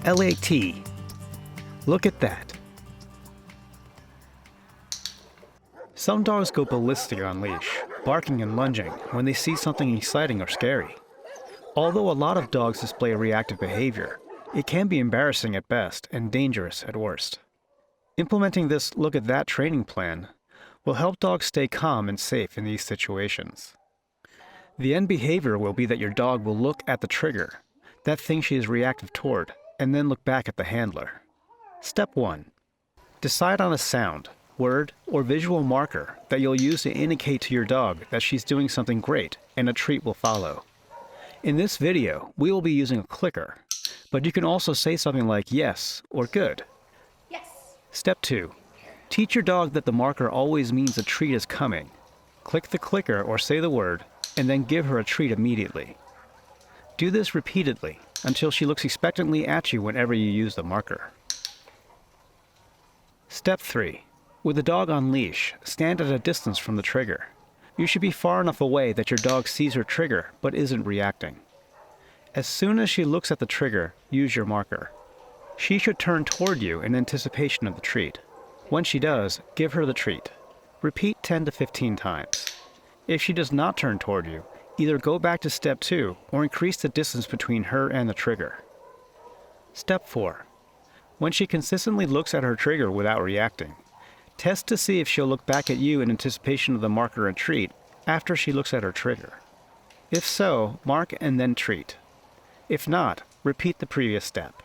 LAT. Look at that. Some dogs go ballistic on leash, barking and lunging when they see something exciting or scary. Although a lot of dogs display reactive behavior, it can be embarrassing at best and dangerous at worst. Implementing this look at that training plan will help dogs stay calm and safe in these situations. The end behavior will be that your dog will look at the trigger, that thing she is reactive toward, and then look back at the handler. Step 1. Decide on a sound, word, or visual marker that you'll use to indicate to your dog that she's doing something great and a treat will follow. In this video, we will be using a clicker, but you can also say something like yes or good. Yes. Step 2. Teach your dog that the marker always means a treat is coming. Click the clicker or say the word, and then give her a treat immediately. Do this repeatedly until she looks expectantly at you whenever you use the marker. Step 3. With the dog on leash, stand at a distance from the trigger. You should be far enough away that your dog sees her trigger but isn't reacting. As soon as she looks at the trigger, use your marker. She should turn toward you in anticipation of the treat. When she does, give her the treat. Repeat 10 to 15 times. If she does not turn toward you, either go back to step 2 or increase the distance between her and the trigger. Step 4. When she consistently looks at her trigger without reacting, test to see if she'll look back at you in anticipation of the marker and treat after she looks at her trigger. If so, mark and then treat. If not, repeat the previous step.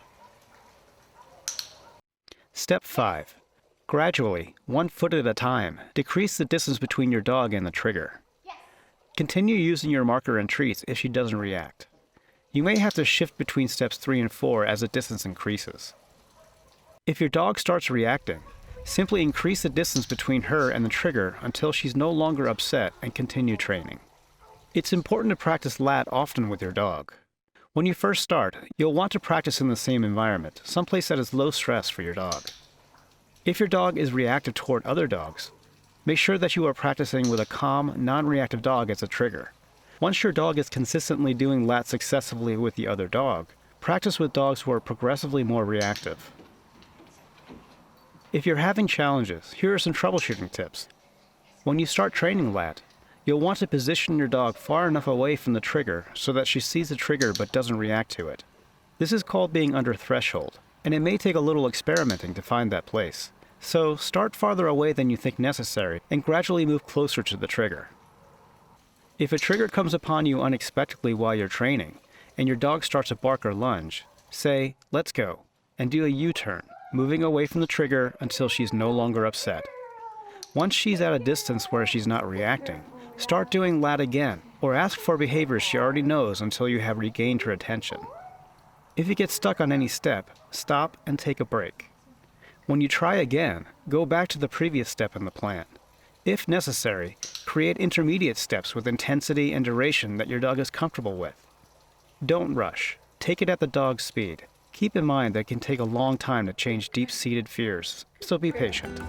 Step 5. Gradually, 1 foot at a time, decrease the distance between your dog and the trigger. Continue using your marker and treats if she doesn't react. You may have to shift between steps 3 and 4 as the distance increases. If your dog starts reacting, simply increase the distance between her and the trigger until she's no longer upset and continue training. It's important to practice LAT often with your dog. When you first start, you'll want to practice in the same environment, someplace that is low stress for your dog. If your dog is reactive toward other dogs, make sure that you are practicing with a calm, non-reactive dog as a trigger. Once your dog is consistently doing LAT successfully with the other dog, practice with dogs who are progressively more reactive. If you're having challenges, here are some troubleshooting tips. When you start training LAT, you'll want to position your dog far enough away from the trigger so that she sees the trigger but doesn't react to it. This is called being under threshold, and it may take a little experimenting to find that place. So start farther away than you think necessary and gradually move closer to the trigger. If a trigger comes upon you unexpectedly while you're training, and your dog starts to bark or lunge, say, "Let's go," and do a U-turn, moving away from the trigger until she's no longer upset. Once she's at a distance where she's not reacting, start doing LAT again, or ask for behaviors she already knows until you have regained her attention. If you get stuck on any step, stop and take a break. When you try again, go back to the previous step in the plan. If necessary, create intermediate steps with intensity and duration that your dog is comfortable with. Don't rush. Take it at the dog's speed. Keep in mind that it can take a long time to change deep-seated fears, so be patient.